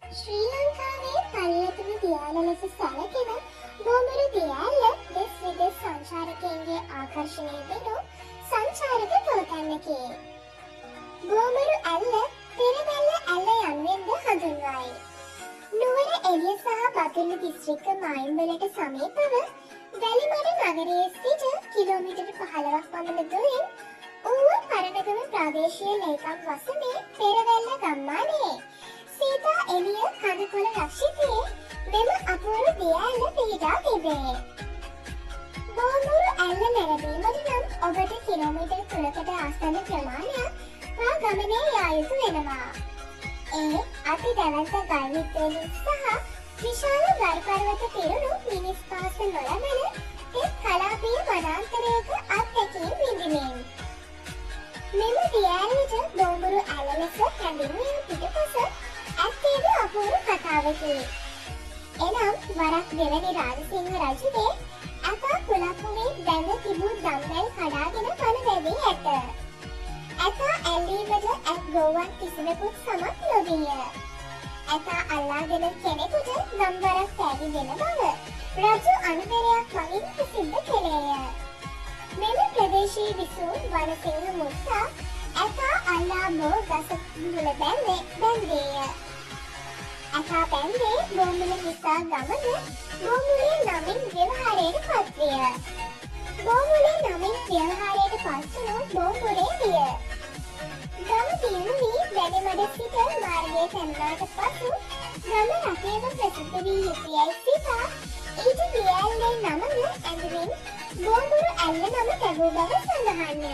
ශ්‍රී ලංකාවේ පල්ලතුණු දියාල ලෙස සැලකෙන බෝඹුරු දියාල්ල දෙස් විදෙස් සංචාරකයන්ගේ ආකර්ෂණය වෙනු සංචාරක තෝතැන්නකි. බෝඹුරු ඇල්ල පෙරවැල්ල ඇල්ල යනුවෙන්ද හඳුන්වයි. නුවර එළිය සහ බතුල්ල දිස්ත්‍රික්ක මායිම්වලට සමීපව වැලිමඩ නගරයේ සිට කිලෝමීටර් 15ක් පමණ දුරින් ඌව පරණගම ප්‍රාදේශීය ලේකම් වසමේ පෙරවැල්ල ගම්මානයේ සීතා එළිය කඳුකොළ රක්ෂිතයේ මෙම අපූර්ව දියඇල්ල පිහිටා තිබේ. බෝඹුරු ඇල්ල නැරඹීමට නම් ඔබට කිලෝමීටර් 3කට ආසන්න ප්‍රමාණයක් පා ගමනේ යා යුතු වෙනවා. ඒ අති දැවැන්ත ගල් මිත්‍රයන් සහ විශාල ගල් පර්වත පිරුණු මිනිස් පාස නොලබන එක් කලාපීය වනාන්තරයක අත්දැකීම් විඳිමින් මෙම දියඇල්ලට බෝඹුරු ඇල්ල ලෙස හැඳින්වීම පිටුපස ඇත්තේද අපූර්ව කතාවකි. එනම් වරක් දෙවැනි රාජසිංහ රජුගේ ඇතා කුලප්පුවේ දැඟ තිබූ දම්වැල් කඩාගෙන පණ වැදී ඇත. ඇතා ඇල්ලීමට ඇත් ගෝවන් කිසිවෙකුත් සමත් නොවිය. ඇතා අල්ලාගෙන කෙනෙකුට ගම්වරක් තෑගි දෙන බව රජු අනුබරයක් මගින් ප්‍රසිද්ධ කළේය. මෙම ප්‍රදේශයේ විසූ වනසිංහ මුත්තා ඇතා අල්ලා බෝ ගස මුල බැන්දේය. ඇතා බැන්දේ බෝමුල නිසා ගමද බෝමුලේ නමින් ව්‍යවහාරයට පත්විය. බෝමුලේ නමින් ව්‍යවහාරයට පත්වනු බෝමුරේ විය. ගම දියුණු වී වැලිමඩ සිට මාර්ගයේ පැමිණාට පසු ගම රටේම ප්‍රසිද්ධ වී යුතුයයි සිතා ඊට දියඇල්ලේ නමද ඇඳුමින් බෝඹුරු ඇල්ල නම ලැබූ බව සඳහන්ය.